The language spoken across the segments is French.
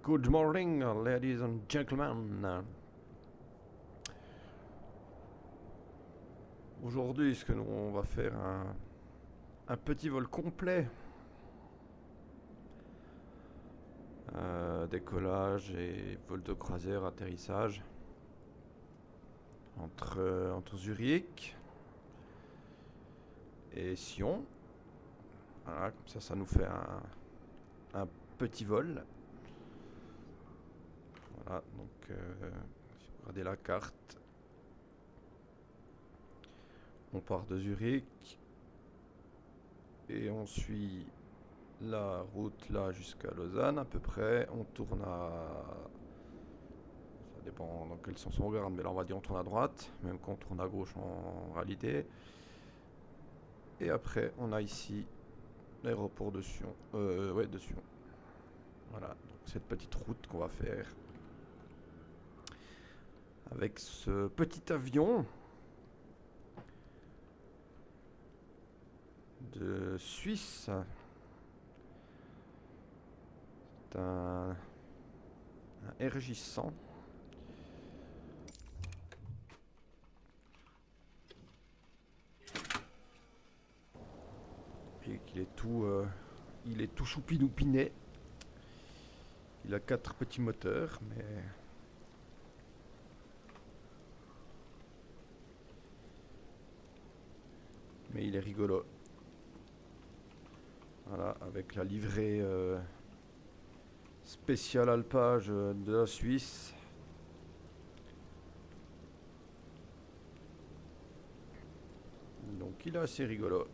Good morning, ladies and gentlemen. Aujourd'hui, ce que nous on va faire un petit vol complet. Décollage et vol de croisière, atterrissage entre Zurich et Sion. Voilà, comme ça nous fait un petit vol. Voilà, donc si vous regardez la carte, on part de Zurich et on suit la route là jusqu'à Lausanne à peu près. On tourne ça dépend dans quel sens on regarde, mais là on va dire on tourne à droite, même quand on tourne à gauche en réalité. Et après on a ici l'aéroport de Sion. Ouais, de Sion. Voilà, donc cette petite route qu'on va faire avec ce petit avion de Suisse. C'est un RJ100. Et il est tout choupinoupiné. Il a 4 petits moteurs, mais il est rigolo. Voilà, avec la livrée spéciale alpage de la Suisse. Donc il est assez rigolo.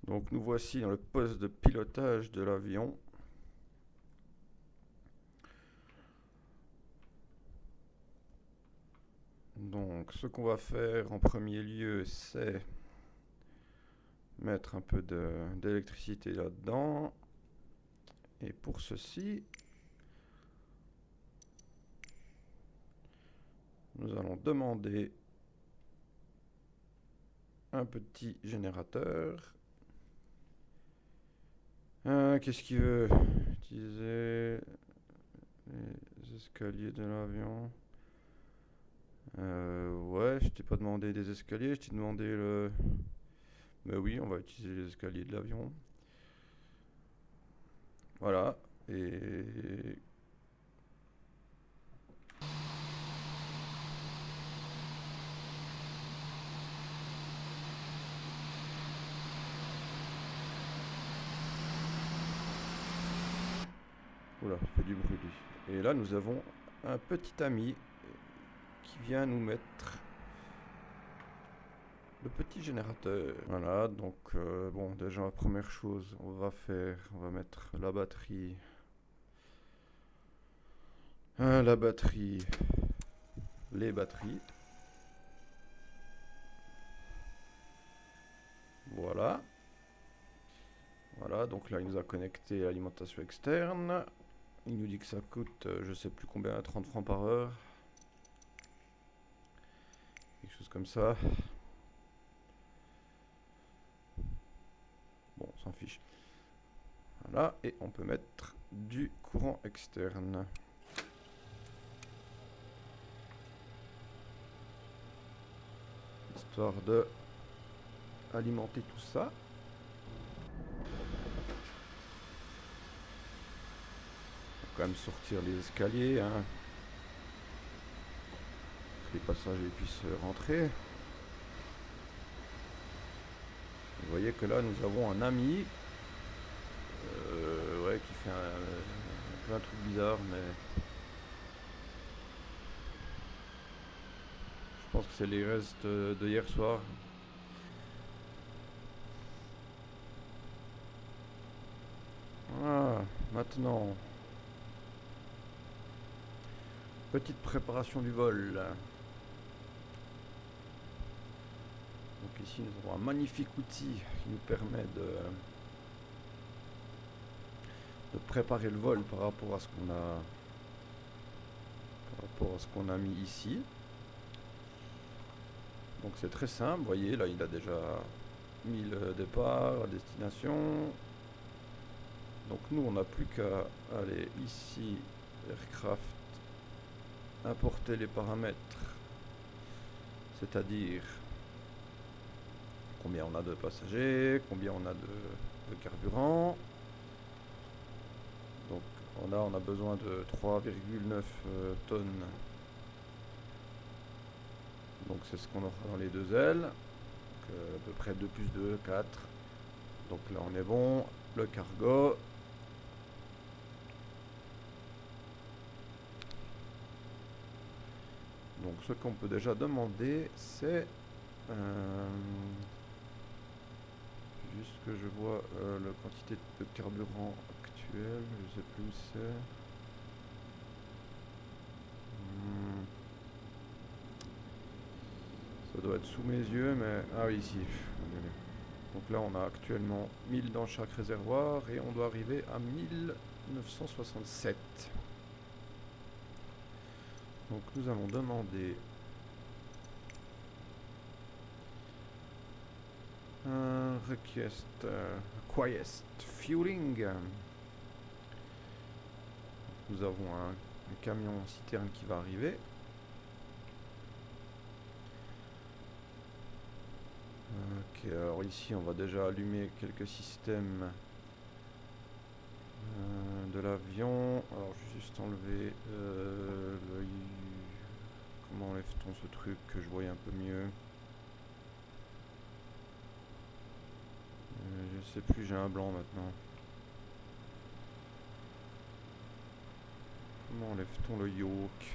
Donc nous voici dans le poste de pilotage de l'avion. Donc ce qu'on va faire en premier lieu, c'est mettre un peu d'électricité là-dedans. Et pour ceci, nous allons demander un petit générateur. Qu'est-ce qu'il veut? Utiliser les escaliers de l'avion. Ouais, je t'ai pas demandé des escaliers, je t'ai demandé le... Mais oui, on va utiliser les escaliers de l'avion. Voilà, et... Oula, il fait du bruit lui. Et là, nous avons un petit ami qui vient nous mettre le petit générateur. Voilà, donc bon, déjà la première chose, on va mettre la batterie. La batterie, les batteries. Voilà. Voilà, donc là il nous a connecté à l'alimentation externe. Il nous dit que ça coûte, je sais plus combien, 30 francs par heure. Quelque chose comme ça. Bon, on s'en fiche. Voilà, et on peut mettre du courant externe. Histoire de alimenter tout ça. On va quand même sortir les escaliers, hein, que les passagers puissent rentrer. Vous voyez que là nous avons un ami ouais, qui fait plein de trucs bizarres, mais je pense que c'est les restes de hier soir. Ah, maintenant, petite préparation du vol. Donc ici nous avons un magnifique outil qui nous permet de préparer le vol par rapport à ce qu'on a mis ici. Donc c'est très simple, vous voyez là il a déjà mis le départ, la destination. Donc nous, on n'a plus qu'à aller ici, aircraft, importer les paramètres, c'est-à-dire combien on a de passagers, combien on a de carburant. Donc on a besoin de 3,9 tonnes. Donc c'est ce qu'on aura dans les deux ailes. Donc, à peu près 2 plus 2, 4. Donc là on est bon. Le cargo. Donc ce qu'on peut déjà demander, c'est juste que je vois la quantité de carburant actuelle. Je sais plus où c'est. Ça doit être sous mes yeux, mais... Ah oui, ici. Donc là, on a actuellement 1000 dans chaque réservoir et on doit arriver à 1967. Donc nous allons demander un request fueling. Nous avons un camion citerne qui va arriver. Ok, alors ici on va déjà allumer quelques systèmes de l'avion. Alors je vais juste enlever comment enlève-t-on ce truc que je voyais un peu mieux. Je sais plus, j'ai un blanc maintenant. Comment enlève-t-on le yoke?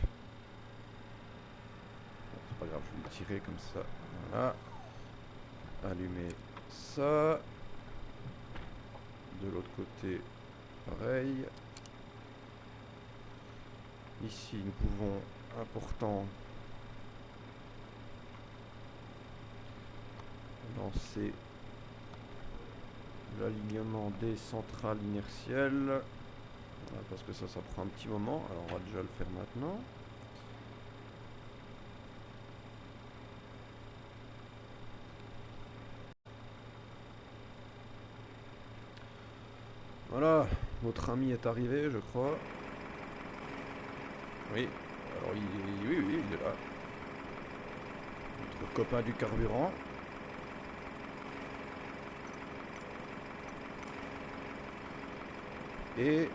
Bon, c'est pas grave, je vais le tirer comme ça. Voilà. Allumer ça. De l'autre côté, pareil. Ici, nous pouvons, important, lancer l'alignement des centrales inertielles. Voilà, parce que ça prend un petit moment. Alors, on va déjà le faire maintenant. Voilà, notre ami est arrivé, je crois. Oui, alors oui, il est là. Notre copain du carburant. Et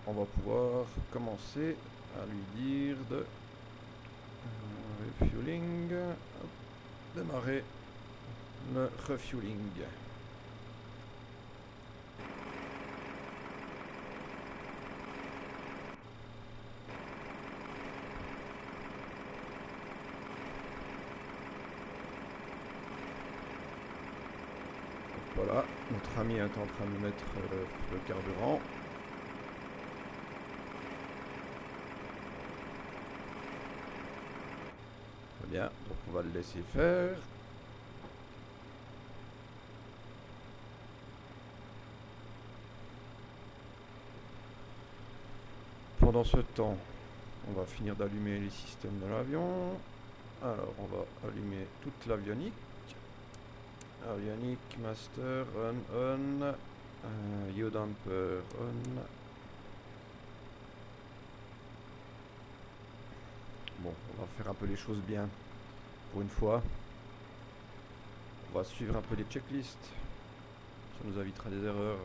on va pouvoir commencer à lui dire de refueling. Hop, démarrer le refueling. Voilà, notre ami est en train de mettre le carburant. Très bien, donc on va le laisser faire. Pendant ce temps, on va finir d'allumer les systèmes de l'avion. Alors, on va allumer toute l'avionique. Avionique, master, on. Yaw damper, on. Bon, on va faire un peu les choses bien. Pour une fois. On va suivre un peu les checklists. Ça nous évitera des erreurs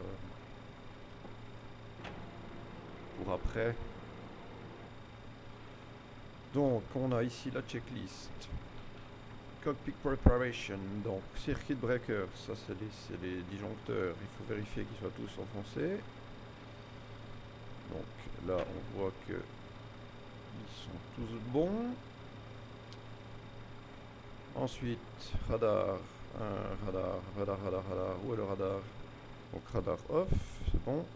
pour après. Donc, on a ici la checklist. Cockpit Preparation, donc circuit breaker, ça c'est les disjoncteurs, il faut vérifier qu'ils soient tous enfoncés. Donc là on voit que ils sont tous bons. Ensuite, radar, radar, où est le radar? Donc radar off, c'est bon.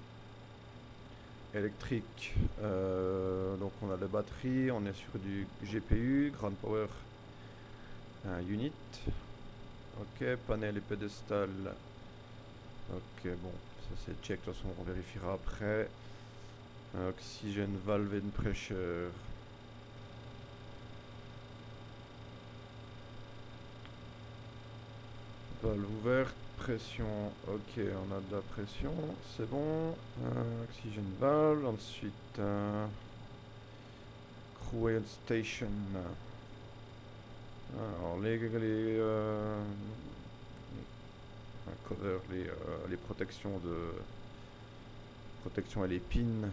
Électrique, donc on a les batteries, on est sur du GPU, Grand Power Unit. Ok, panel et pédestal. Ok, bon, ça c'est check, de toute façon on vérifiera après. Oxygène, valve and pressure. Valve ouverte. Pression, ok, on a de la pression, c'est bon. Oxygène valve, ensuite Crew Station. Alors cover, les protections et les pins.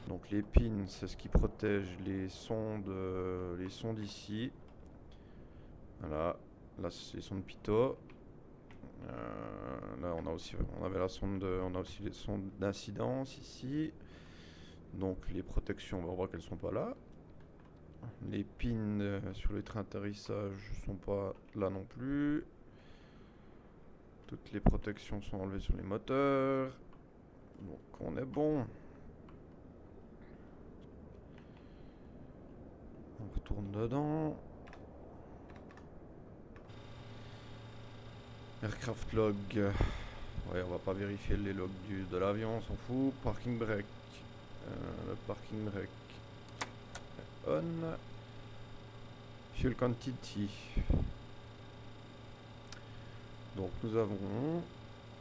Donc les pins, c'est ce qui protège les sondes ici. Voilà, là c'est les sondes pitot. Là on a aussi les sondes d'incidence ici. Donc les protections, on voit qu'elles sont pas là. Les pins sur les trains d'atterrissage sont pas là non plus. Toutes les protections sont enlevées sur les moteurs. Donc on est bon. On retourne dedans. Aircraft log. Ouais, on va pas vérifier les logs de l'avion, on s'en fout. Parking brake. Le parking brake on. Fuel quantity. Donc nous avons...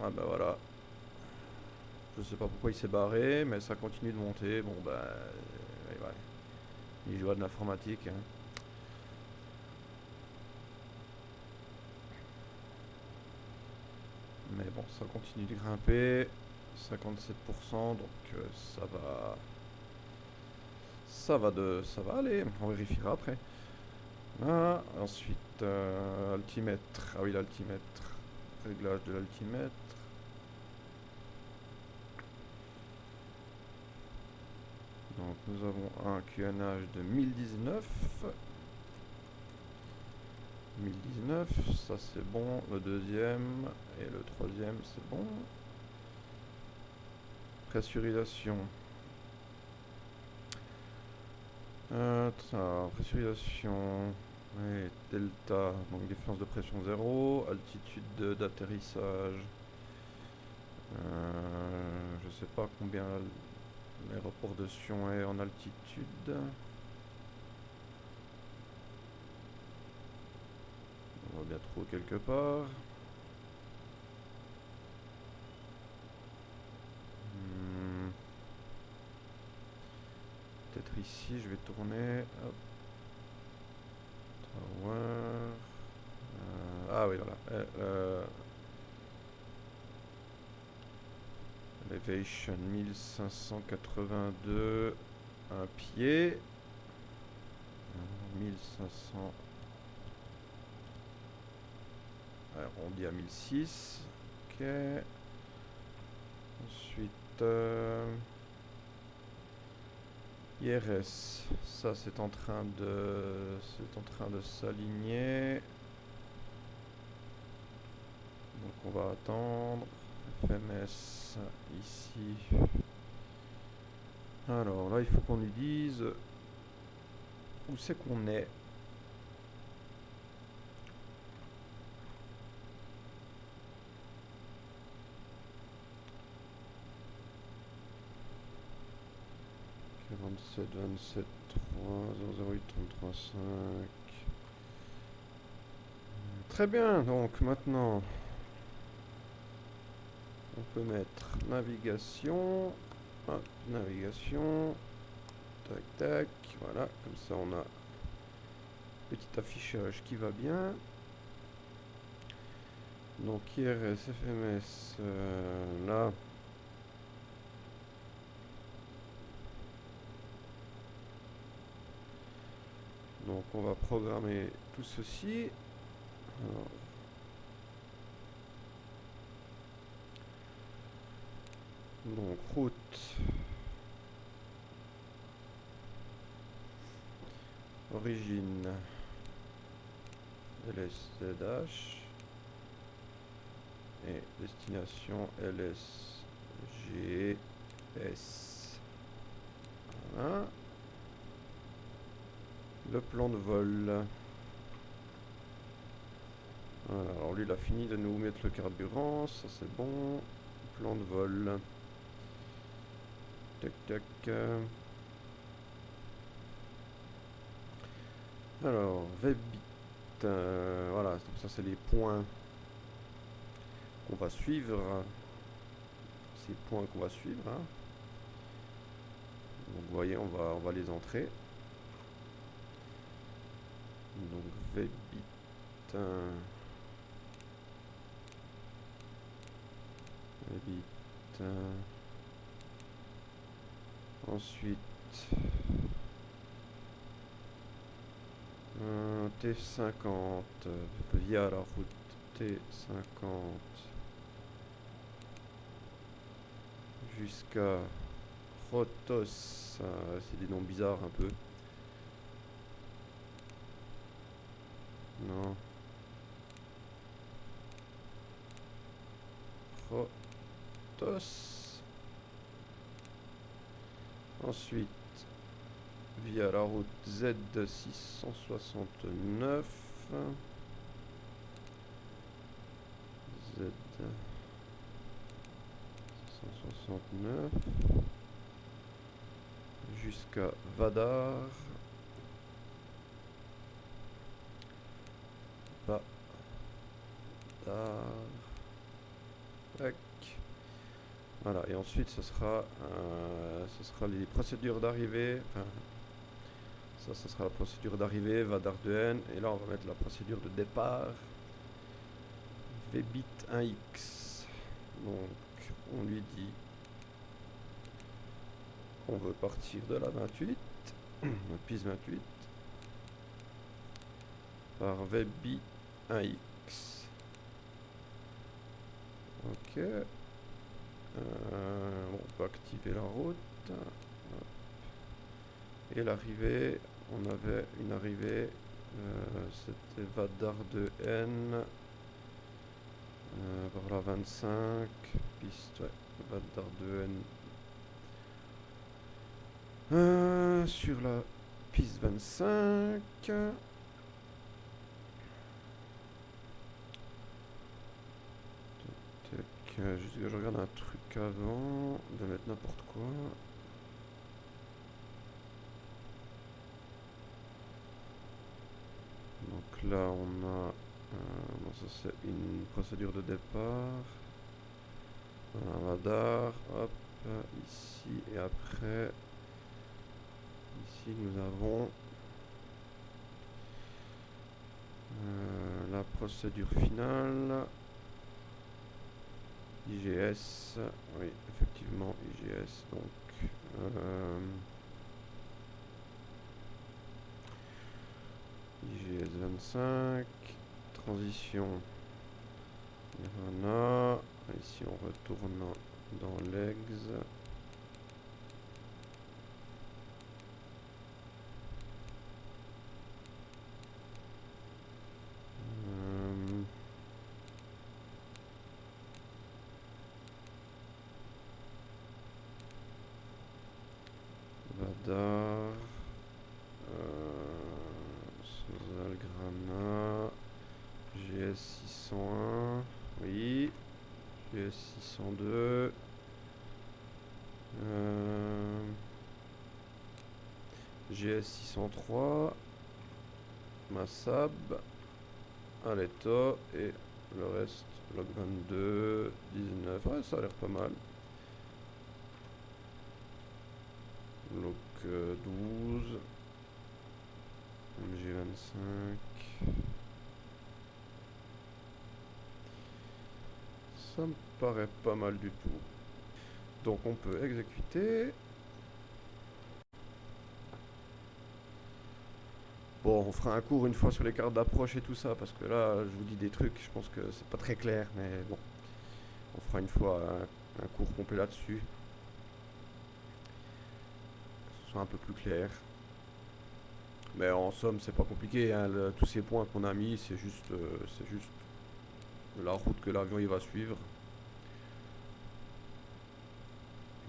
Ah bah voilà. Je sais pas pourquoi il s'est barré, mais ça continue de monter. Bon bah... ouais. Il joue à de l'informatique. Hein. Mais bon, ça continue de grimper. 57%, donc ça va aller. On vérifiera après. Ah, ensuite, altimètre. Ah oui, l'altimètre. Réglage de l'altimètre. Donc nous avons un QNH de 1019. 1019, ça c'est bon. Le deuxième et le troisième c'est bon. Pressurisation. Pressurisation. Ouais, delta, donc différence de pression 0. Altitude d'atterrissage. Je sais pas combien l'aéroport de Sion est en altitude. On va bien trouver quelque part. Peut-être ici, je vais tourner. Hop. Tower. Ah oui, voilà. Elevation 1582. Un pied. 1500. Arrondi à 1006. Ok. Ensuite. IRS. Ça c'est en train de s'aligner. Donc on va attendre. FMS ici. Alors là il faut qu'on lui dise où c'est qu'on est. Okay, 27, 27, 3, 008, 33, 5. Très bien, donc maintenant on peut mettre navigation. Hop, navigation. Tac, tac. Voilà, comme ça on a petit affichage qui va bien. Donc IRS, FMS, là. Donc on va programmer tout ceci. Alors, donc route. Origine. LSZH. Et destination LSGS. Voilà. Le plan de vol. Voilà, alors lui il a fini de nous mettre le carburant, ça c'est bon. Plan de vol. Tac tac. Alors, Webbit. Voilà, donc ça c'est les points qu'on va suivre. Ces points qu'on va suivre. Hein. Donc vous voyez, on va les entrer. Donc Vbit. Vbit. Ensuite T50 via la route T50 jusqu'à Rotos. C'est des noms bizarres un peu. Non. Rotos. Ensuite, via la route Z669. Z669. Jusqu'à Vadar. Tac. Voilà, et ensuite ce sera les procédures d'arrivée. Enfin, ça sera la procédure d'arrivée, Vadar 2N. Et là on va mettre la procédure de départ, Vbit 1x. Donc on lui dit qu'on veut partir de la 28, la piste 28, par Vbit 1x. Ok. On peut activer la route. Et l'arrivée, on avait une arrivée, c'était Vadar 2N, par la 25, piste, ouais, Vadar 2N, sur la piste 25. Juste que je regarde un truc avant de mettre n'importe quoi. Donc là on a bon, ça c'est une procédure de départ. Un radar, hop, ici et après ici nous avons la procédure finale. IGS, oui, effectivement, IGS, donc IGS 25, transition Nirvana, ici on retourne dans legs. Vadar, Zalgrana, GS 601, oui, GS 602, GS 603, Massab, Aleto et le reste, log 22, 19, ouais ça a l'air pas mal. Log 12, MG25. Ça me paraît pas mal du tout. Donc on peut exécuter. Bon, on fera un cours une fois sur les cartes d'approche et tout ça, parce que là, je vous dis des trucs, je pense que c'est pas très clair, mais bon. On fera une fois un cours complet là-dessus. Que ce soit un peu plus clair. Mais en somme, c'est pas compliqué, hein, tous ces points qu'on a mis, c'est juste la route que l'avion il va suivre.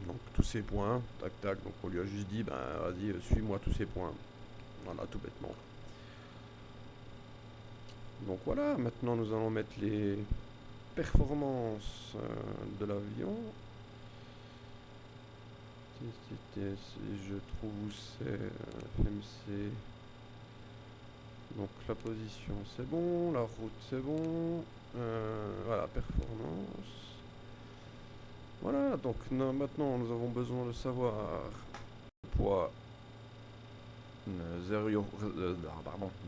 Donc tous ces points, tac tac, donc on lui a juste dit, ben vas-y, suis-moi tous ces points. Voilà, tout bêtement. Donc voilà, maintenant nous allons mettre les performances de l'avion. Je trouve où c'est FMC. Donc la position c'est bon, la route c'est bon, voilà, performance. Voilà, donc maintenant nous avons besoin de savoir le poids, le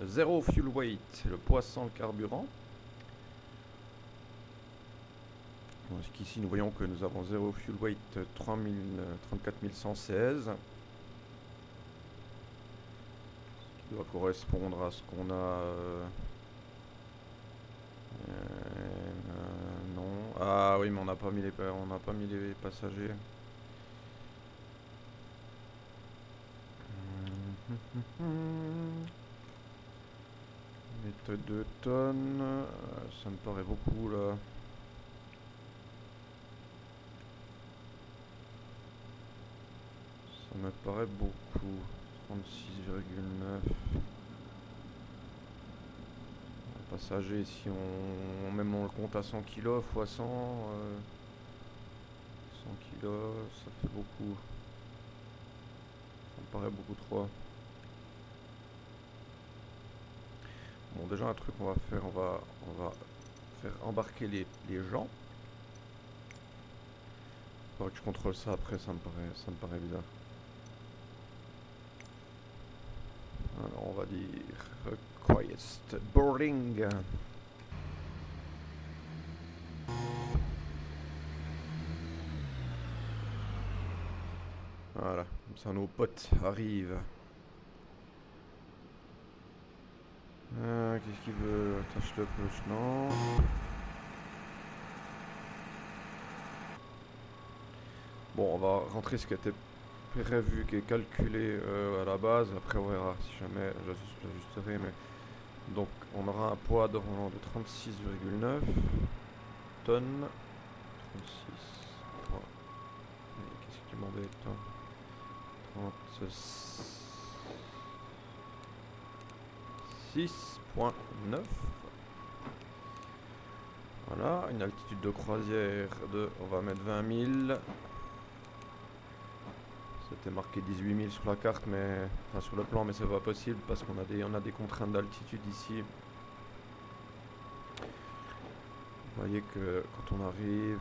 zéro fuel weight, le poids sans le carburant. Ici nous voyons que nous avons 0 fuel weight 34 116, ce qui doit correspondre à ce qu'on a. Non. Ah oui, mais on n'a pas mis les passagers. Méthode 2 tonnes, ça me paraît beaucoup là. Ça me paraît beaucoup. 36,9. Passager, si même on le compte à 100 kg fois 100, 100 kg, ça fait beaucoup. Ça me paraît beaucoup trop. Bon, déjà un truc qu'on va faire, on va faire embarquer les gens. Il faudra que je contrôle ça après, ça me paraît bizarre. Alors on va dire request boarding. Voilà, comme ça nos potes arrivent. Qu'est-ce qu'il veut? Touch the push, non. Bon, on va rentrer ce qui était prévu, qui est calculé à la base. Après, on verra si jamais j'ajusterai. Mais donc, on aura un poids de 36,9 tonnes. 36. Qu'est-ce qu'il m'embête? 36,9. Voilà, une altitude de croisière de, on va mettre 20 000. C'était marqué 18 000 sur la carte, mais enfin sur le plan, mais c'est pas possible parce qu'on a des contraintes d'altitude ici. Vous voyez que quand on arrive,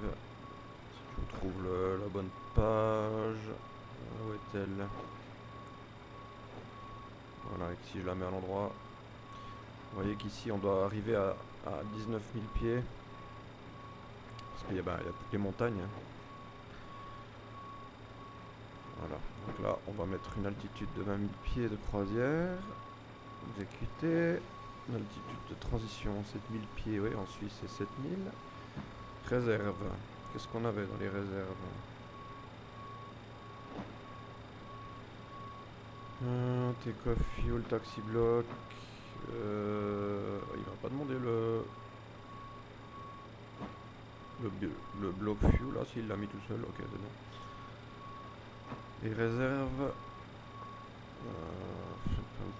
si je trouve la bonne page, où est-elle? Voilà, ici je la mets à l'endroit. Vous voyez qu'ici on doit arriver à 19 000 pieds. Parce qu'il y a toutes les montagnes. Voilà, donc là on va mettre une altitude de 20 000 pieds de croisière. Exécuter. Une altitude de transition 7000 pieds, oui, en Suisse c'est 7000. Réserve. Qu'est-ce qu'on avait dans les réserves? Take-off fuel, taxi block. Il va pas demander le bloc fuel là, s'il l'a mis tout seul, ok c'est bon. Les réserves.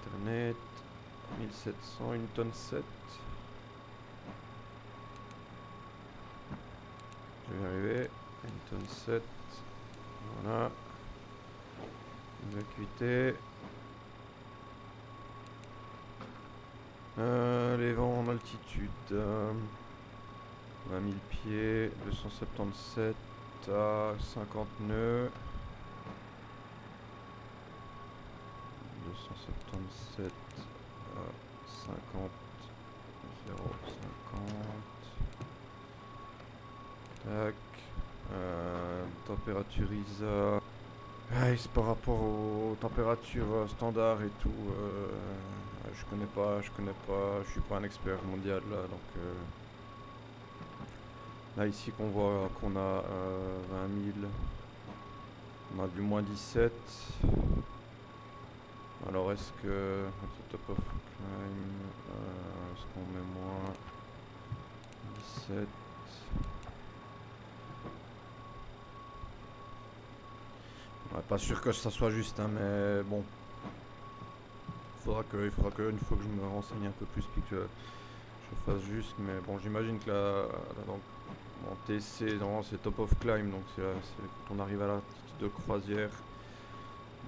Alternate. 1700, une tonne 7. Je vais y arriver. Une tonne 7. Voilà. Vacuité. Les vents en altitude. 20 000 pieds. 277 à 50 nœuds. 277 à 50. 0,50. Tac. Température ISA. C'est par rapport aux températures standards et tout. Je connais pas. Je suis pas un expert mondial là, donc. Là ici qu'on voit qu'on a 20 000. On a du moins 17. Alors est-ce que top of climb, est-ce qu'on met moins 17? Ouais, pas sûr que ça soit juste, hein, mais bon. Il faudra que une fois que je me renseigne un peu plus puis que je fasse juste. Mais bon, j'imagine que donc, en TC, c'est top of climb, donc c'est quand on arrive à l'altitude de croisière.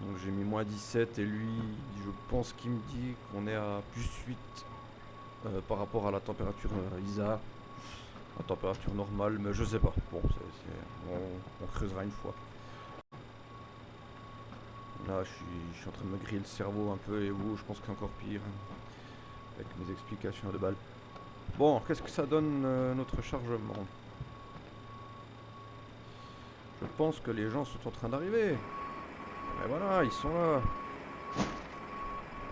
Donc j'ai mis moins 17 et lui, je pense qu'il me dit qu'on est à plus 8 par rapport à la température ISA, la température normale, mais je sais pas. Bon, on creusera une fois. Là, je suis en train de me griller le cerveau un peu et vous, je pense que c'est encore pire hein, avec mes explications de balle. Bon, qu'est-ce que ça donne notre chargement? Je pense que les gens sont en train d'arriver. Et voilà, ils sont là.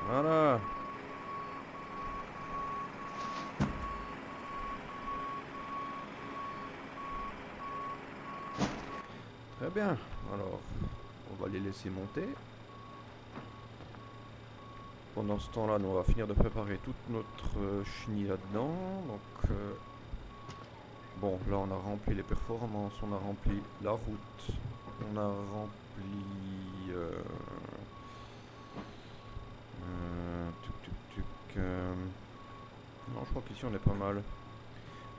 Voilà. Très bien. Alors, on va les laisser monter. Pendant ce temps-là, nous on va finir de préparer toute notre chenille là-dedans. Donc, bon, là on a rempli les performances, on a rempli la route, on a rempli... non, je crois qu'ici on est pas mal.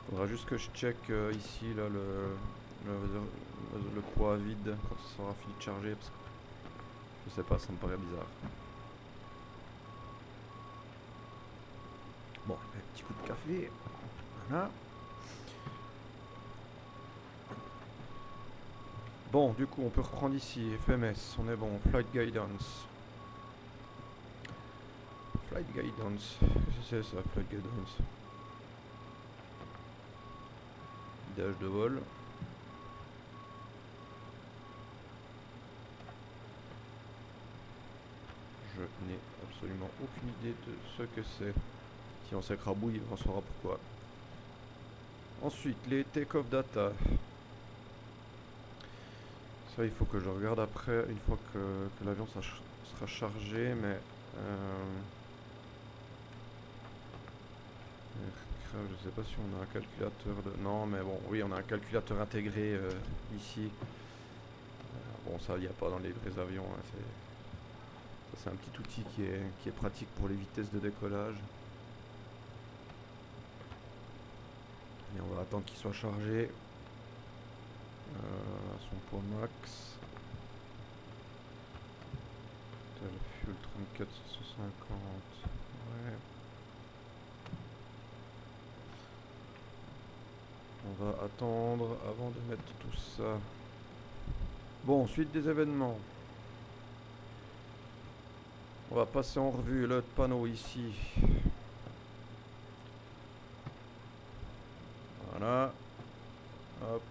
Faudra juste que je check ici là le poids vide quand ça sera fini de charger parce que je sais pas, ça me paraît bizarre. Bon, un petit coup de café. Voilà. Bon, du coup, on peut reprendre ici. FMS, on est bon. Flight Guidance. Flight Guidance. Qu'est-ce que c'est ça, Flight Guidance? Guidage de vol. Je n'ai absolument aucune idée de ce que c'est. Si on s'écrabouille, on saura pourquoi. Ensuite, les take-off data. Ça, il faut que je regarde après, une fois que l'avion sera chargé, mais... je sais pas si on a un calculateur de... Non, mais bon, oui, on a un calculateur intégré ici. Bon, ça, il n'y a pas dans les vrais avions. Hein, c'est un petit outil qui est pratique pour les vitesses de décollage. Et on va attendre qu'il soit chargé à son poids max. Fuel 3450. Ouais. On va attendre avant de mettre tout ça. Bon, suite des événements. On va passer en revue le panneau ici. Voilà. Hop.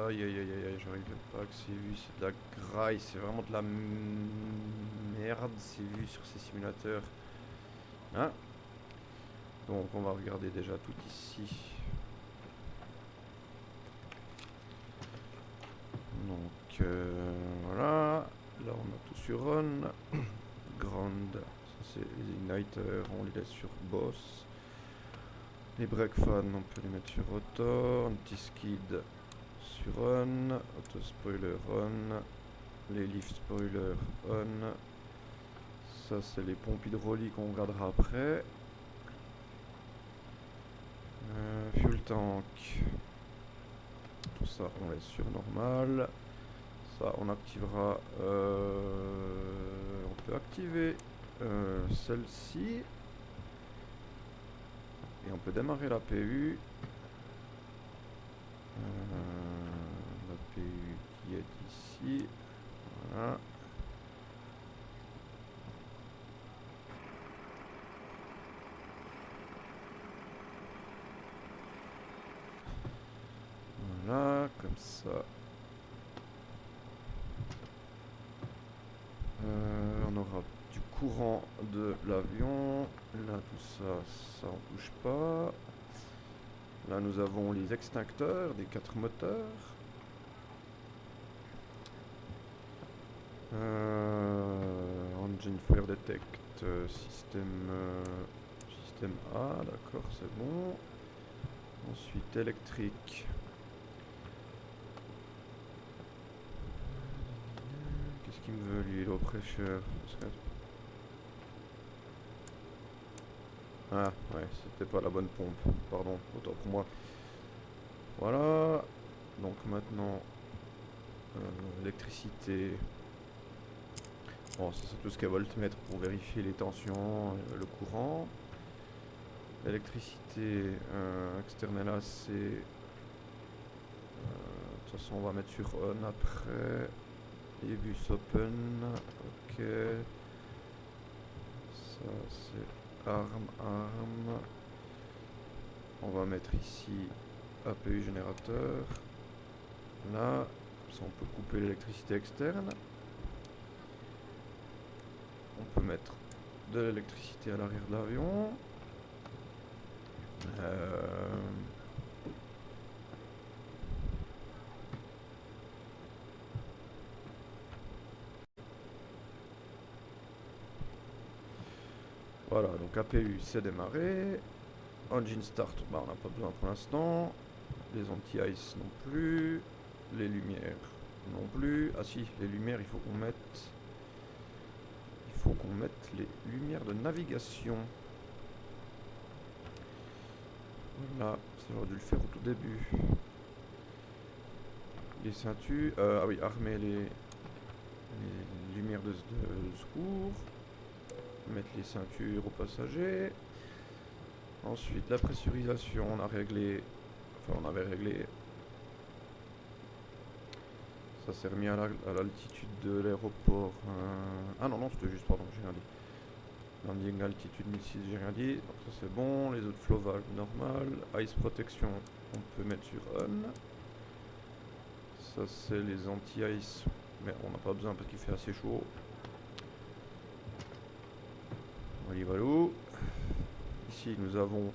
Aïe aïe aïe aïe, j'arrive pas que c'est vu, c'est de la graille, c'est vraiment de la merde, c'est vu sur ces simulateurs. Hein? Donc on va regarder déjà tout ici. Donc voilà, là on a tout sur on. Grande, ça c'est les igniters, on les laisse sur boss. Les brake fans, on peut les mettre sur auto. Anti-skid sur on. Auto spoiler on. Les lift spoiler on. Ça c'est les pompes hydrauliques, on regardera après. Fuel tank. Tout ça on laisse sur normal. Ça on activera. On peut activer celle-ci. Et on peut démarrer la PU. La PU qui est ici. Voilà. Voilà, comme ça. On aura du courant de l'avion. Là, tout ça, ça on touche pas. Là, nous avons les extincteurs des 4 moteurs. Engine Fire Detect, système A, d'accord, c'est bon. Ensuite, électrique. Qu'est-ce qu'il me veut, lui, low pressure? Ah, ouais, c'était pas la bonne pompe. Pardon, autant pour moi. Voilà. Donc maintenant, électricité. Bon, ça c'est tout ce qu'est voltmètre pour vérifier les tensions, le courant. L'électricité externe là, c'est... de toute façon, on va mettre sur on après. Et bus open, ok. Ça c'est arm. On va mettre ici APU générateur. Là, ça on peut couper l'électricité externe. On peut mettre de l'électricité à l'arrière de l'avion. Voilà, donc APU c'est démarré. Engine start, bah, on n'a pas besoin pour l'instant. Les anti-ice non plus. Les lumières non plus. Ah si, les lumières, il faut qu'on mette... les lumières de navigation. Voilà, ça j'aurais dû le faire au tout début. Les ceintures... ah oui, armer les lumières de secours. Mettre les ceintures aux passagers. Ensuite, la pressurisation, on a réglé... Enfin, on avait réglé... Ça s'est remis à l'altitude de l'aéroport. Ah non, non, c'était juste, pardon, j'ai rien dit. Landing altitude 1006, j'ai rien dit. Donc ça c'est bon. Les autres flow valves normal. Ice protection, on peut mettre sur on. Ça c'est les anti-ice. Mais on n'a pas besoin parce qu'il fait assez chaud. Voilà, voilà. Ici nous avons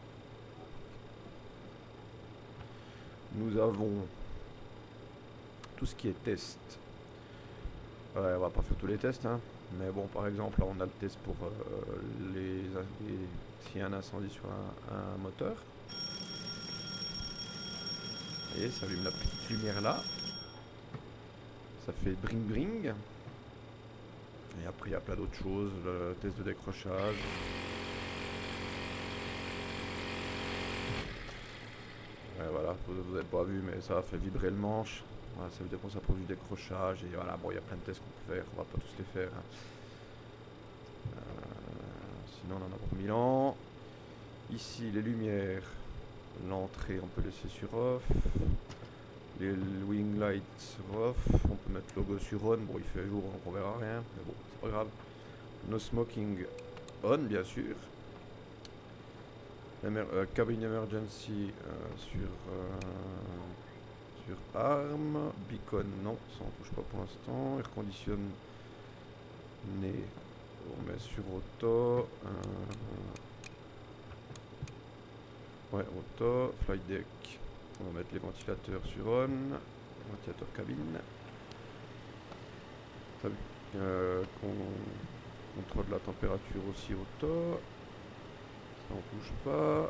tout ce qui est test. Ouais, on va pas faire tous les tests, hein. Mais bon, par exemple, là on a le test pour s'il y a un incendie sur un moteur. Vous voyez, ça allume la petite lumière là. Ça fait bring bring. Et après il y a plein d'autres choses, le test de décrochage. Ouais, voilà, vous n'avez pas vu, mais ça a fait vibrer le manche. Voilà, ça veut dire que ça produit du décrochage. Et voilà, bon, il y a plein de tests qu'on peut faire, on va pas tous les faire, hein. Sinon on en a pour 1000 ans. Ici les lumières, l'entrée on peut laisser sur off. Les wing lights off, on peut mettre logo sur on, bon il fait jour donc on verra rien, mais bon c'est pas grave. No smoking on bien sûr. Cabin emergency sur arm. Beacon non, ça on touche pas pour l'instant. Air conditionné on met sur auto. Ouais, auto. Flight deck, on va mettre les ventilateurs sur on. Ventilateur cabine. Contrôle de la température aussi auto. Ça on touche pas.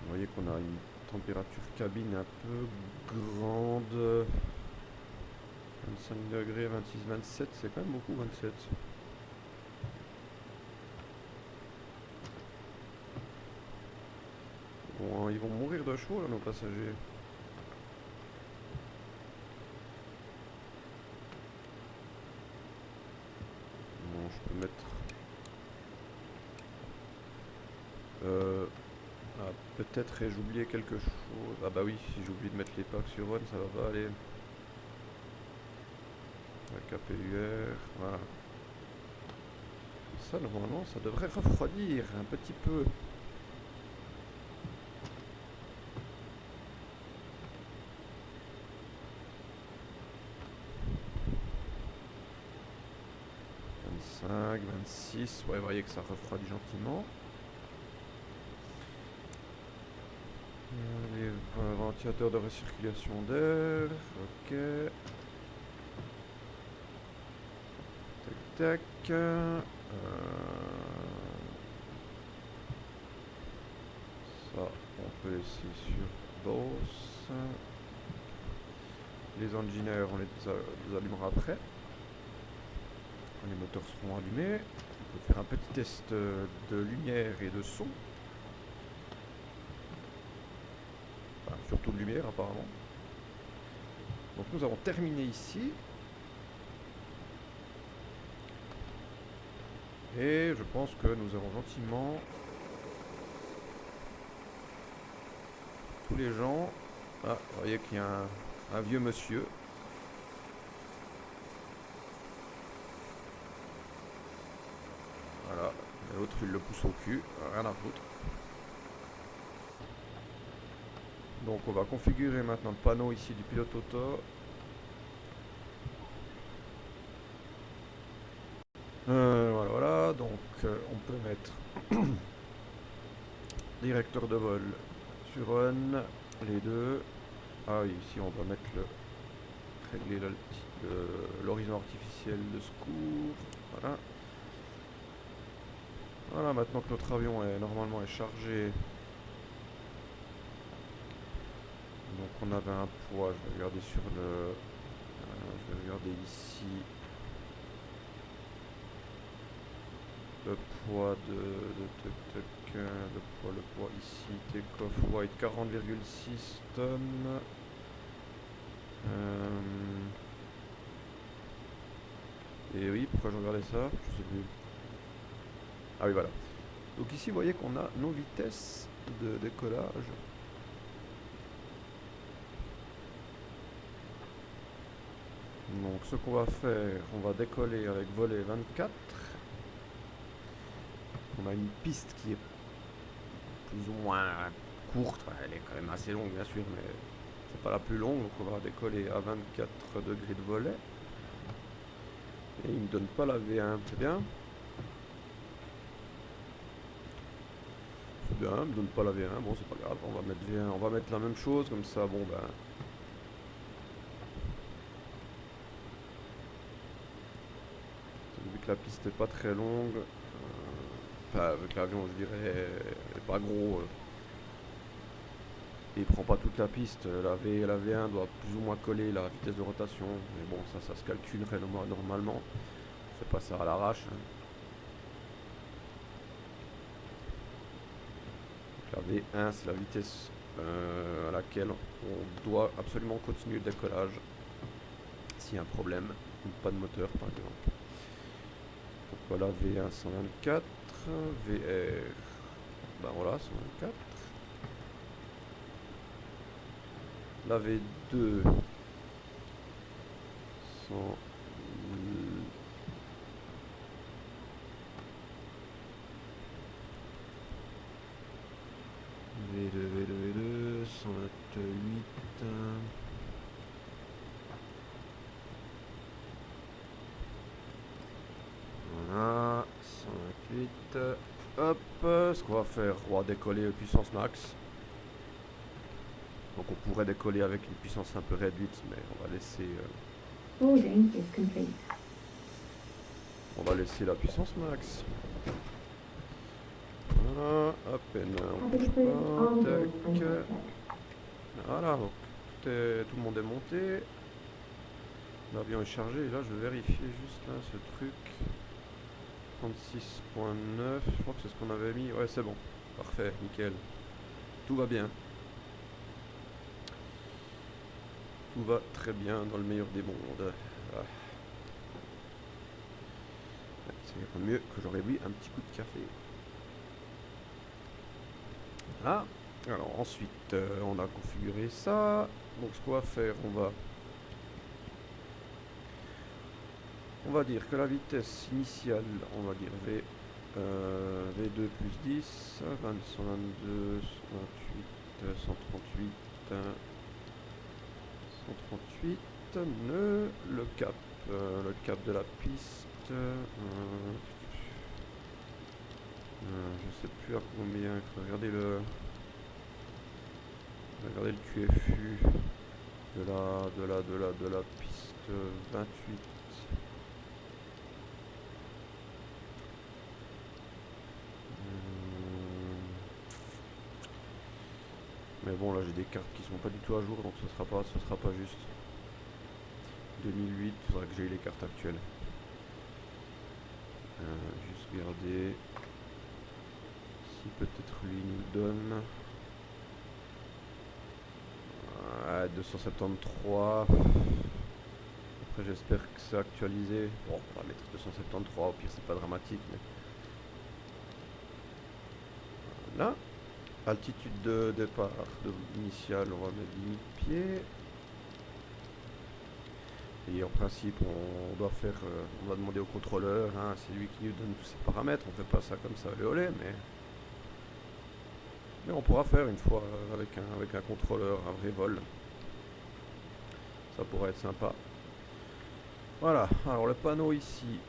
Vous voyez qu'on a une température cabine un peu grande. 25 degrés, 26, 27, c'est quand même beaucoup 27. Bon, ils vont mourir de chaud là nos passagers. Bon, je peux mettre... Ah, peut-être ai-je oublié quelque chose. Ah bah oui, si j'oublie de mettre les packs sur on, ça va pas aller. La KPUR, voilà. Ça, normalement, ça devrait refroidir un petit peu. « 25, 26, ouais, vous voyez que ça refroidit gentiment. Les ventilateurs de recirculation d'air, ok. Tac, tac. Ça, on peut laisser sur boss. Les engineers, on les allumera après. Quand les moteurs seront allumés. On peut faire un petit test de lumière et de son. Enfin, surtout de lumière apparemment. Donc nous avons terminé ici. Et je pense que nous avons gentiment tous les gens. Ah, vous voyez qu'il y a un vieux monsieur. Voilà, l'autre il le pousse au cul, rien à foutre. Donc on va configurer maintenant le panneau ici du pilote auto. Voilà, voilà, donc on peut mettre directeur de vol sur on, les deux. Ah oui, ici on va mettre régler l'horizon artificiel de secours. Voilà. Voilà, maintenant que notre avion est normalement chargé. Donc on avait un poids, je vais regarder sur le... je vais regarder ici. Le poids le poids ici, take-off weight 40,6 tonnes. Et oui, pourquoi je regardais ça? Je sais plus. Ah oui, voilà. Donc ici, vous voyez qu'on a nos vitesses de décollage. Donc ce qu'on va faire, on va décoller avec volet 24. On a une piste qui est plus ou moins courte, elle est quand même assez longue bien sûr, mais c'est pas la plus longue, donc on va décoller à 24 degrés de volet. Et il me donne pas la V1, c'est bien. C'est bien, il me donne pas la V1, bon c'est pas grave, on va mettre V1, on va mettre la même chose, comme ça, bon ben... Vu que la piste est pas très longue, enfin avec l'avion je dirais, est pas gros, et il prend pas toute la piste, la V1 doit plus ou moins coller la vitesse de rotation, mais bon ça se calculerait normalement, on fait pas ça à l'arrache. Hein. La V1 c'est la vitesse à laquelle on doit absolument continuer le décollage s'il y a un problème, ou pas de moteur par exemple. Donc voilà V1 124, VR, ben voilà 124. La V2 100 V2 128. Voilà 128. Hop, ce qu'on va faire, on va décoller puissance max. Donc on pourrait décoller avec une puissance un peu réduite, mais on va laisser la puissance max. Voilà, à peine on bouge pas, tac. Voilà, donc tout le monde est monté. L'avion est chargé, et là je vais vérifier juste là ce truc. 36.9, je crois que c'est ce qu'on avait mis. Ouais, c'est bon, parfait, nickel. Tout va bien. Tout va très bien dans le meilleur des mondes. Ah. C'est mieux que j'aurais bu un petit coup de café. Voilà. Alors ensuite, on a configuré ça. Donc ce qu'on va faire, on va dire que la vitesse initiale, on va dire V2 plus 10, 122, 128, 138, 138, le cap de la piste, je sais plus à combien, il faut regarder le QFU de la piste 28. Mais bon, là j'ai des cartes qui sont pas du tout à jour, donc ce sera pas juste. 2008, il faudra que j'aie les cartes actuelles. Juste regarder si peut-être lui nous donne. Ouais, 273. Après j'espère que c'est actualisé. Bon, on va mettre 273, au pire c'est pas dramatique. Mais... Voilà. Altitude de départ initiale, on va mettre 10 000 pieds. Et en principe, on doit faire, on va demander au contrôleur, hein, c'est lui qui nous donne tous ces paramètres. On fait pas ça comme ça, olé, mais on pourra faire une fois avec un contrôleur, un vrai vol. Ça pourrait être sympa. Voilà, alors le panneau ici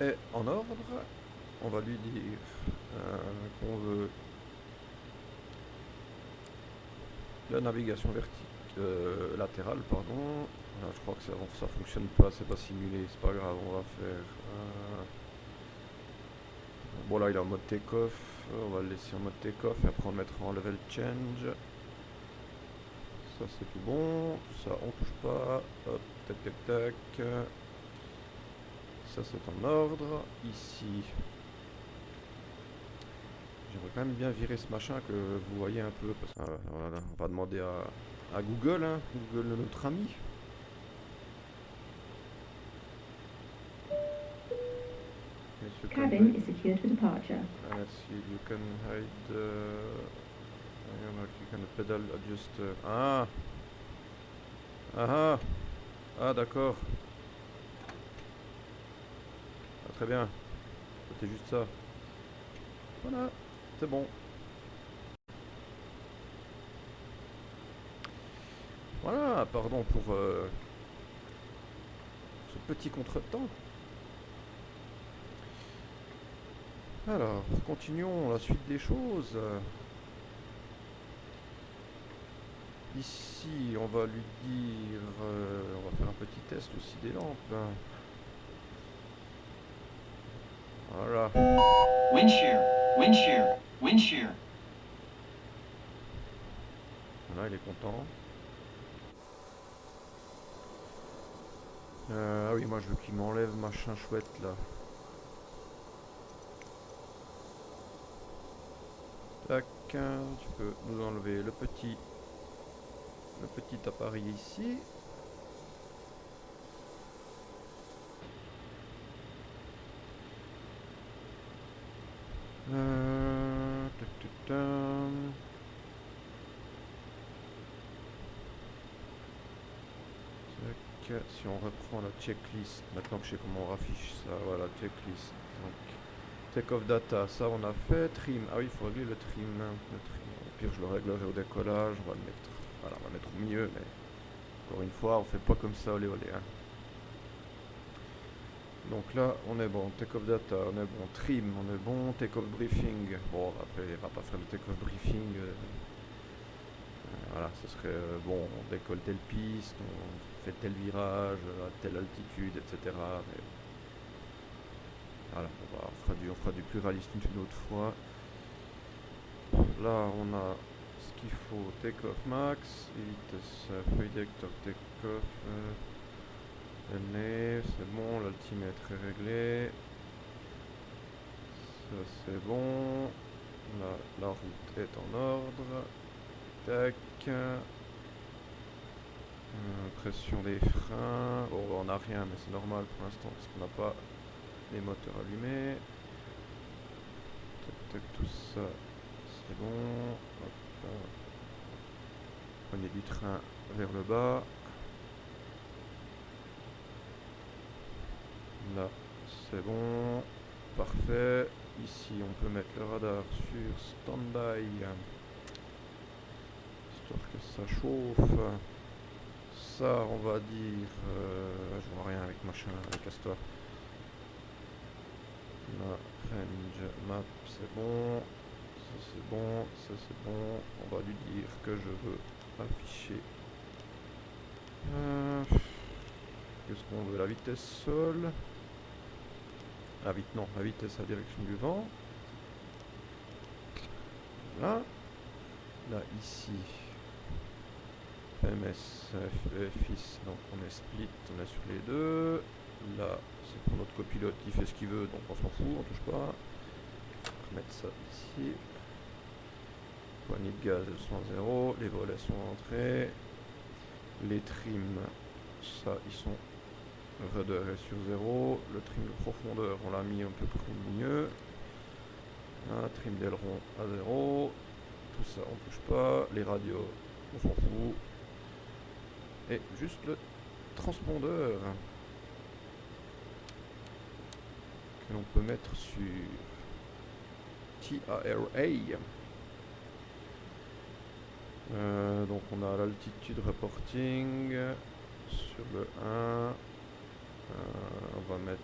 est en ordre. On va lui dire qu'on veut la navigation latérale, pardon. Là, je crois que ça fonctionne pas, c'est pas simulé, c'est pas grave, on va faire... Bon là il est en mode take-off, on va le laisser en mode take-off et après on le mettra en level change. Ça c'est tout bon, ça on touche pas, hop, tac tac tac. Ça c'est en ordre, ici... J'aimerais quand même bien virer ce machin que vous voyez un peu, parce que voilà, on va demander à Google, hein, Google notre ami. Cabin is secured for departure. Let's see, you can hide you can pedal adjuster. Ah. Ah. Ah d'accord. Ah, très bien. C'était juste ça. Voilà, c'est bon. Voilà, pardon pour ce petit contretemps. Alors, continuons la suite des choses. Ici, on va lui dire... on va faire un petit test aussi des lampes. Voilà. Wind shear, wind shear, wind shear. Voilà, il est content. Ah oui, moi je veux qu'il m'enlève machin chouette là. Tac, tu peux nous enlever le petit appareil ici. Tac, tac, tac. Tac, si on reprend la checklist, maintenant que je sais comment on affiche ça, voilà, checklist. Donc, take-off data, ça on a fait. Trim, ah oui, il faut régler le trim. Au pire, je le réglerai au décollage, on va le mettre, voilà, on va le mettre au milieu, mais encore une fois, on fait pas comme ça, olé olé. Hein. Donc là, on est bon, take-off data, on est bon, trim, on est bon, take-off briefing. Bon, après, il va pas faire le take-off briefing. Voilà, ce serait bon, on décolle telle piste, on fait tel virage, à telle altitude, etc. Mais voilà, on fera du plus réaliste une autre fois. Là, on a ce qu'il faut, take-off max, vitesse, feuille directeur, take-off. C'est bon, l'altimètre est réglé. Ça c'est bon. Là, la route est en ordre. Tac. Pression des freins. Bon, on n'a rien, mais c'est normal pour l'instant parce qu'on n'a pas les moteurs allumés. Tac, tac, tout ça, c'est bon. Hop, poignée du train vers le bas. Là, c'est bon. Parfait. Ici, on peut mettre le radar sur stand-by. Histoire que ça chauffe. Ça, on va dire... je vois rien avec machin, avec Astor. Là, range, map, c'est bon. Ça, c'est bon. Ça, c'est bon. On va lui dire que je veux afficher... Qu'est-ce qu'on veut? La vitesse sol. Non, la vitesse à direction du vent. Là. Là, ici. MS, FIS, donc on est split, on est sur les deux. Là, c'est pour notre copilote, il fait ce qu'il veut, donc on s'en fout, on touche pas. On va mettre ça ici. Poignée de gaz, elles sont à 0, les volets sont entrés. Les trims, ça, ils sont raideur est sur 0. Le trim de profondeur, on l'a mis un peu près mieux. Un trim d'aileron à 0. Tout ça, on touche pas. Les radios, on s'en fout. Et juste le transpondeur que l'on peut mettre sur TARA. Donc on a l'altitude reporting sur le 1. On va mettre,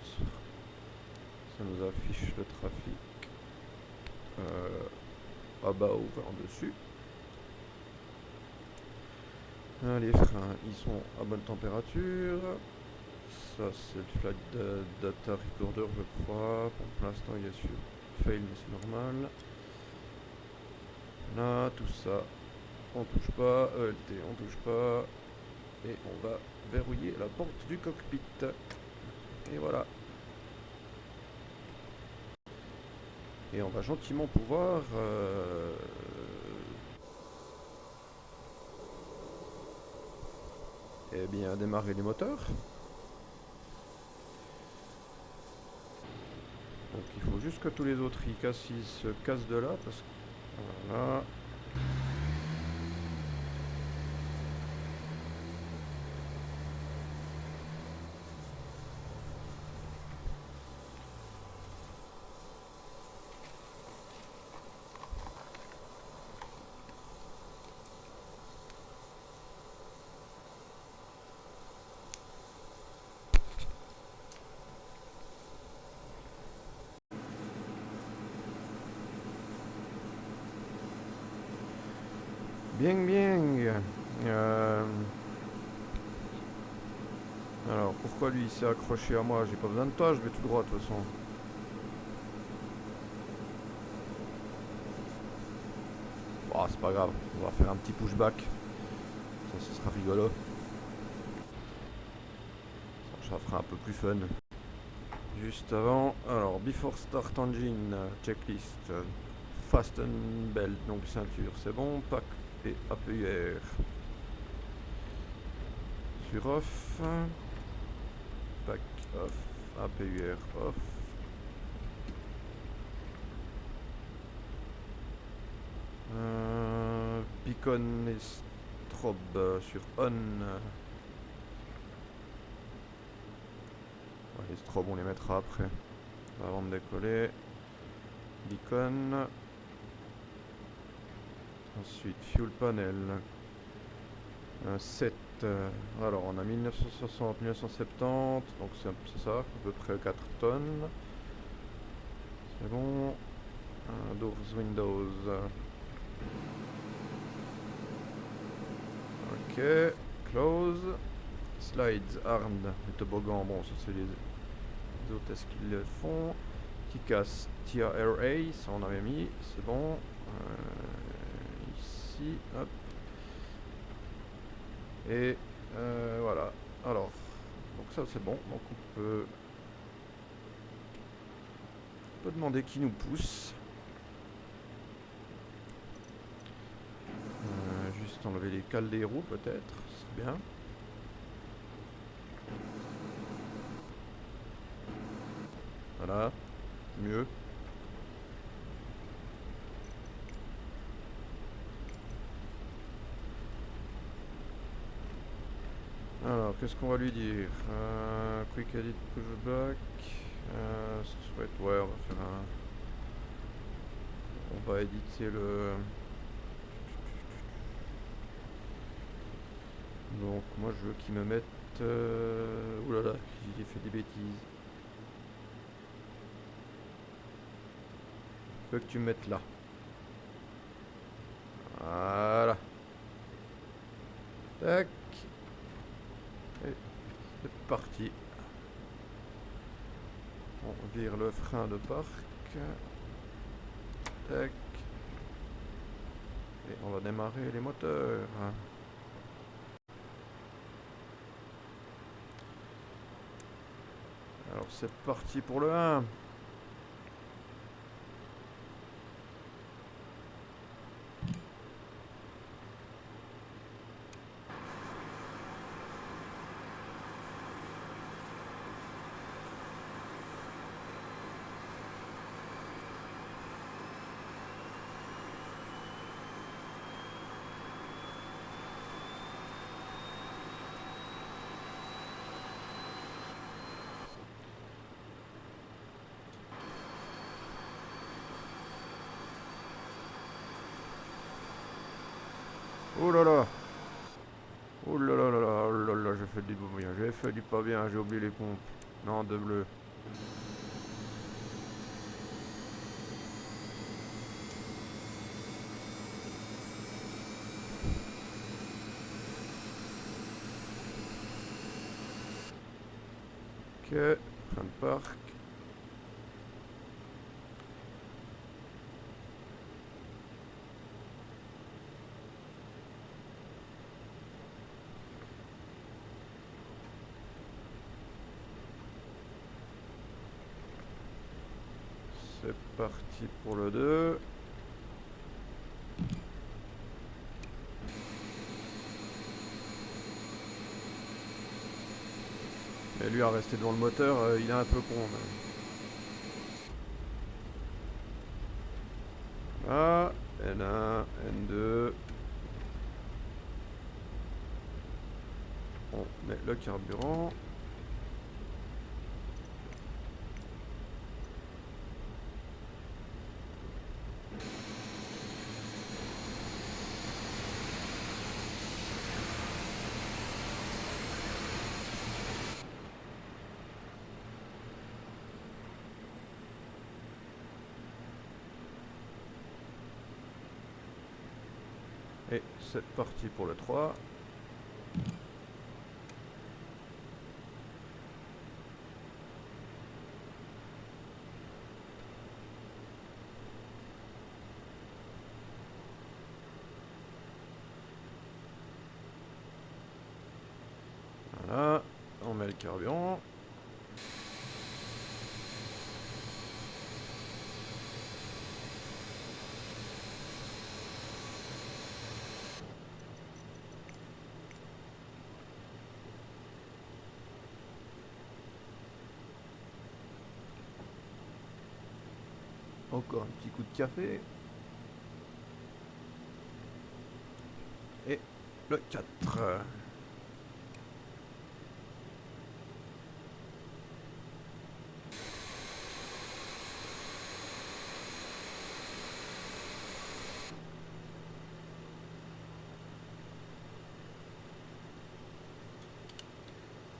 ça nous affiche le trafic à bas ou en dessus. Les freins, ils sont à bonne température. Ça c'est le flight data recorder je crois. Pour l'instant il est sur fail mais c'est normal. Là tout ça on touche pas, ELT on touche pas. Et on va verrouiller la porte du cockpit. Et voilà. Et on va gentiment pouvoir eh bien démarrer les moteurs. Donc il faut juste que tous les autres ils se cassent de là parce que voilà. Bien, bien. Alors pourquoi lui il s'est accroché à moi? J'ai pas besoin de toi, je vais tout droit de toute façon. Oh, c'est pas grave, on va faire un petit pushback. Ça, ce sera rigolo. Ça fera un peu plus fun. Juste avant, alors before start engine, checklist, fasten belt, donc ceinture, c'est bon, pack et APUR. Sur off, pack off, APUR off. Beacon et strobe sur on. Les strobes on les mettra après, avant de décoller. Beacon. Ensuite fuel panel. 7. Alors on a 1960, 1970, donc c'est ça, à peu près 4 tonnes. C'est bon. Doors windows. Ok. Close. Slides armed. Les toboggans, bon ça c'est les autres, est-ce qu'ils le font? Qui casse TRA, ça on avait mis, c'est bon. Ici, hop. Et voilà. Alors, donc ça c'est bon. Donc on peut demander qui nous pousse. Juste enlever les cales des roues peut-être, c'est bien. Voilà, mieux. Alors, qu'est-ce qu'on va lui dire? Quick edit pushback. Ouais, on va faire un. On va éditer le. Donc, moi je veux qu'il me mette. Oulala, j'ai fait des bêtises. Je veux que tu me mettes là. Voilà. Tac. Et c'est parti. On vire le frein de parc. Tac. Et on va démarrer les moteurs. Alors c'est parti pour le 1. Oh là là. Oh là là là là, oh là là, j'ai fait du pas bien, j'ai fait du pas bien, j'ai oublié les pompes. Non, de bleu. Ok, fin de parc. C'est parti pour le 2. Et lui à rester devant le moteur, il est un peu con. Ah, N1, N2. On met le carburant. Et c'est parti pour le 3. Voilà, on met le carburant. Encore un petit coup de café. Et le 4.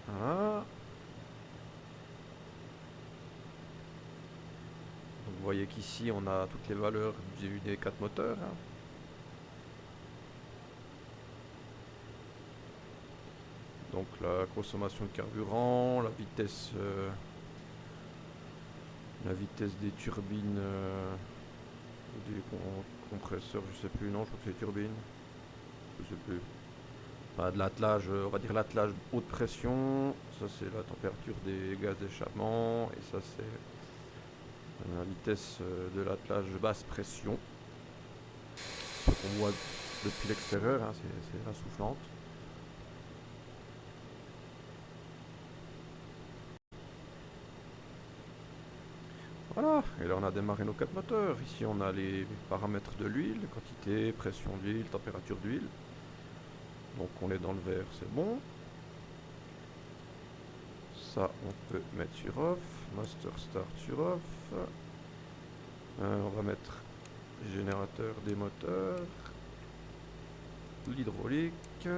Voilà. Donc vous voyez qu'ici on a toutes les valeurs des 4 moteurs. Hein. Donc la consommation de carburant, la vitesse des turbines, des compresseurs, je sais plus, non, je crois que c'est les turbines, je sais plus. Enfin, de l'attelage, on va dire l'attelage haute pression, ça c'est la température des gaz d'échappement, et ça c'est la vitesse de l'attelage basse pression, ce qu'on voit depuis l'extérieur, hein, c'est la soufflante. Voilà, et là on a démarré nos 4 moteurs. Ici on a les paramètres de l'huile, quantité, pression d'huile, température d'huile. Donc on est dans le vert, c'est bon. Ça on peut mettre sur off, master start sur off. On va mettre générateur des moteurs, l'hydraulique.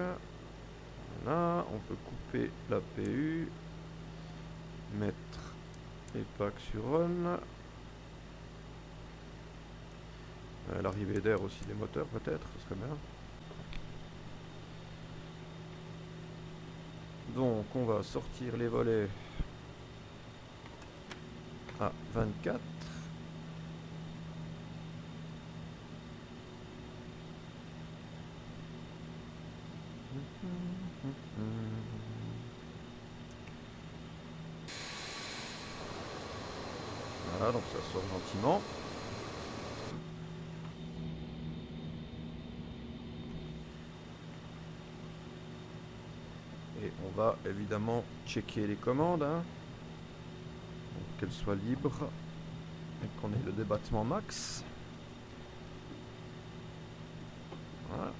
Voilà, on peut couper la PU, mettre les packs sur on. L'arrivée d'air aussi des moteurs peut-être, ce serait bien. Donc on va sortir les volets à 24. Voilà, donc ça sort gentiment. Et on va évidemment checker les commandes, hein, qu'elles soient libres et qu'on ait le débattement max. Voilà.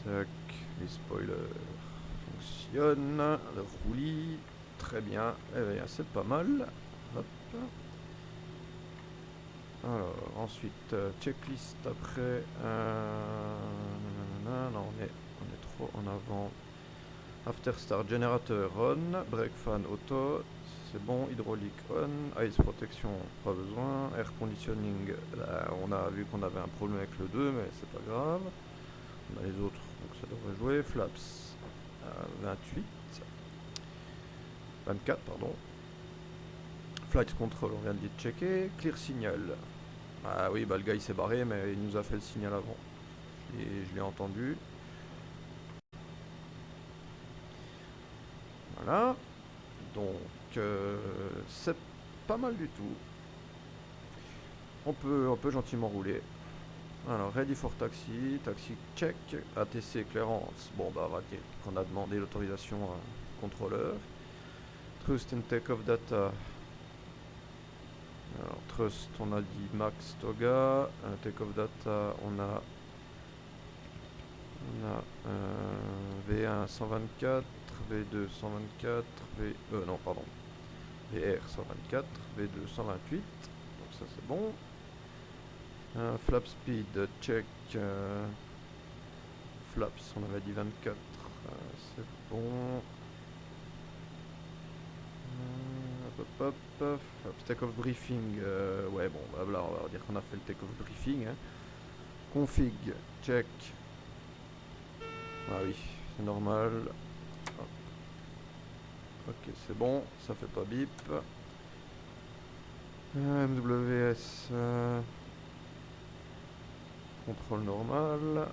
Tac, les spoilers fonctionnent, le roulis, très bien, eh bien c'est pas mal. Hop. Alors, ensuite, checklist après. Là, on est trop en avant. After start, générateur on. Brake fan auto. C'est bon. Hydraulique on. Ice protection, pas besoin. Air conditioning, là, on a vu qu'on avait un problème avec le 2, mais c'est pas grave. On a les autres, donc ça devrait jouer. Flaps, 28. 24, pardon. Flight control, on vient de les checker. Clear signal. Ah oui, bah le gars il s'est barré, mais il nous a fait le signal avant. Et je l'ai entendu. Voilà. Donc, c'est pas mal du tout. On peut gentiment rouler. Alors, ready for taxi. Taxi check. ATC clearance. Bon, bah, on va dire qu'on a demandé l'autorisation à contrôleur. Trust and take-off data. Alors, Trust, on a dit Max Toga. Take-off data, on a V1 124, V2 124, non, pardon. VR 124, V2 128. Donc ça c'est bon. Flap speed, check. Flaps, on avait dit 24. C'est bon. Hop, take-off briefing, ouais bon, là on va dire qu'on a fait le take-off briefing. Hein. Config, check. Ah oui, c'est normal. Hop. Ok, c'est bon, ça fait pas bip. MWS, contrôle normal.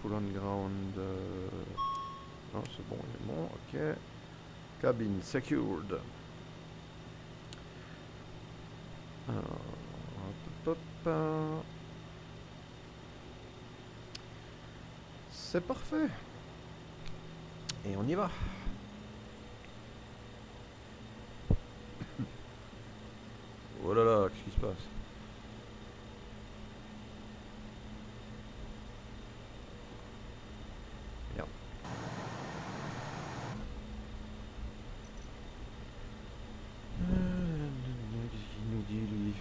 Pull on ground. Non, c'est bon, il est bon, ok. Cabin secured. C'est parfait. Et on y va. Oh là là, qu'est-ce qui se passe? Merde. Qu'est-ce qu'il nous dit lui?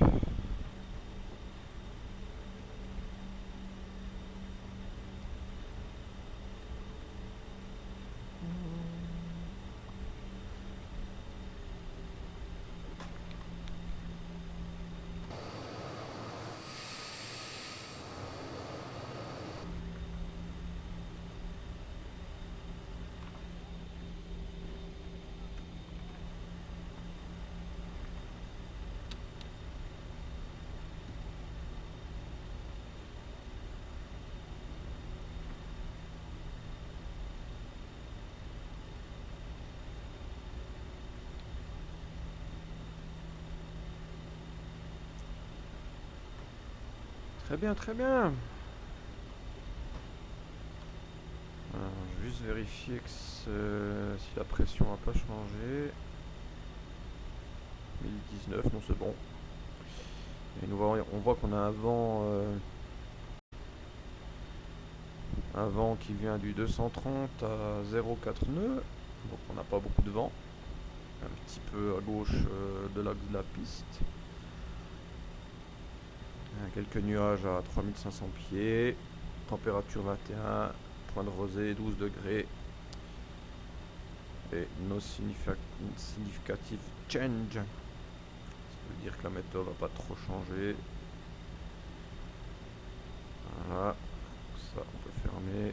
Très bien, très bien. Alors, je vais juste vérifier que si la pression n'a pas changé. 1019, non c'est bon. Et on voit qu'on a un vent qui vient du 230 à 0,4 nœuds. Donc on n'a pas beaucoup de vent. Un petit peu à gauche de l'axe de la piste. Quelques nuages à 3500 pieds. Température 21. Point de rosée 12 degrés. Et no significative change. Ça veut dire que la météo va pas trop changer. Voilà. Ça, on peut fermer.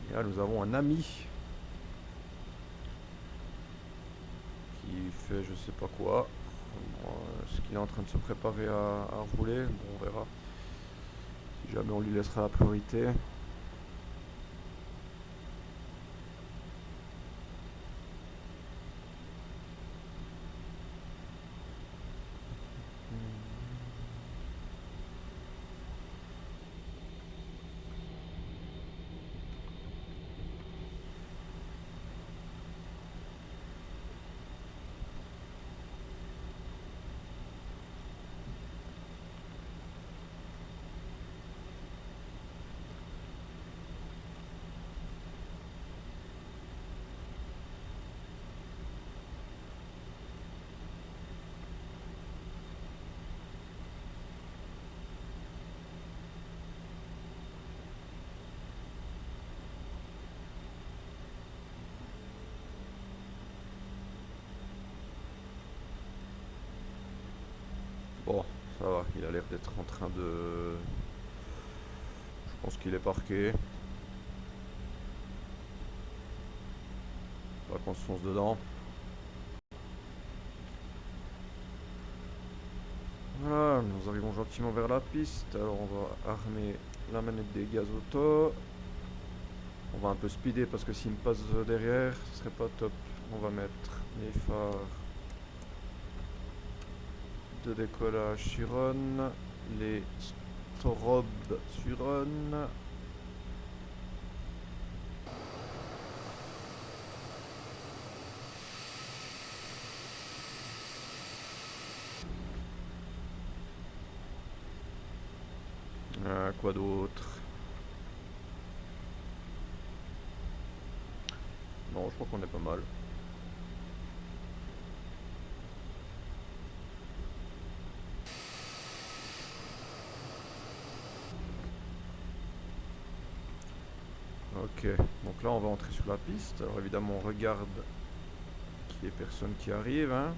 Et là, nous avons un ami qui fait je sais pas quoi. Est-ce qu'il est en train de se préparer à rouler? Bon, on verra. Si jamais on lui laissera la priorité. Bon, ça va, il a l'air d'être en train de... Je pense qu'il est parqué. Pas qu'on se fonce dedans. Voilà, nous arrivons gentiment vers la piste. Alors on va armer la manette des gaz auto. On va un peu speeder parce que s'il me passe derrière, ce serait pas top. On va mettre les phares de décollage sur on, les strobes sur on. Quoi d'autre? Non, je crois qu'on est pas mal. Ok, donc là on va entrer sur la piste. Alors évidemment on regarde qu'il n'y ait personne qui arrive, hein.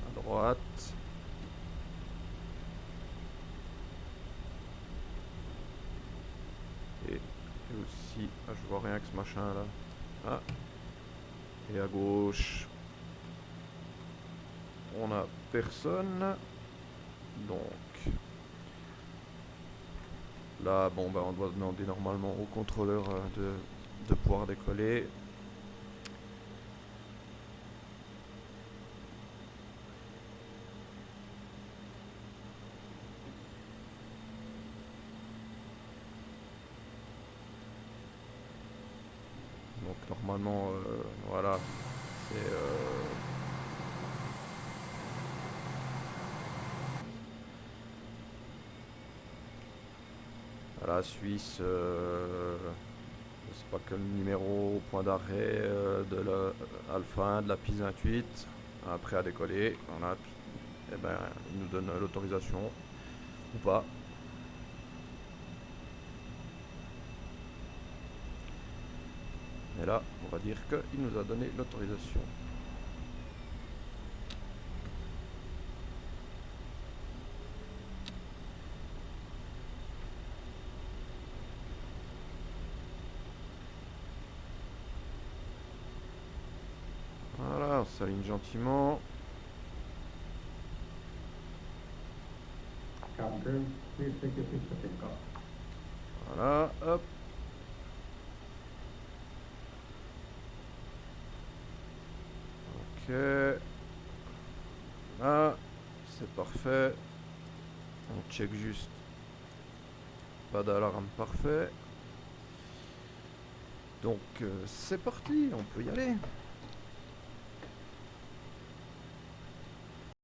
À droite. Et aussi, ah, je vois rien que ce machin là. Ah. Et à gauche, on a personne. Donc là, bon bah on doit demander normalement au contrôleur de pouvoir décoller. Donc normalement, voilà, c'est à la Suisse, je sais pas quel numéro, point d'arrêt de la Alpha 1 de la piste 28, prêt à décoller. Voilà, et ben il nous donne l'autorisation ou pas. Et là, on va dire qu'il nous a donné l'autorisation. Voilà, on s'aligne gentiment. Voilà, hop. Ok. Là, c'est parfait. On check juste. Pas d'alarme, parfait. Donc c'est parti, on peut y aller.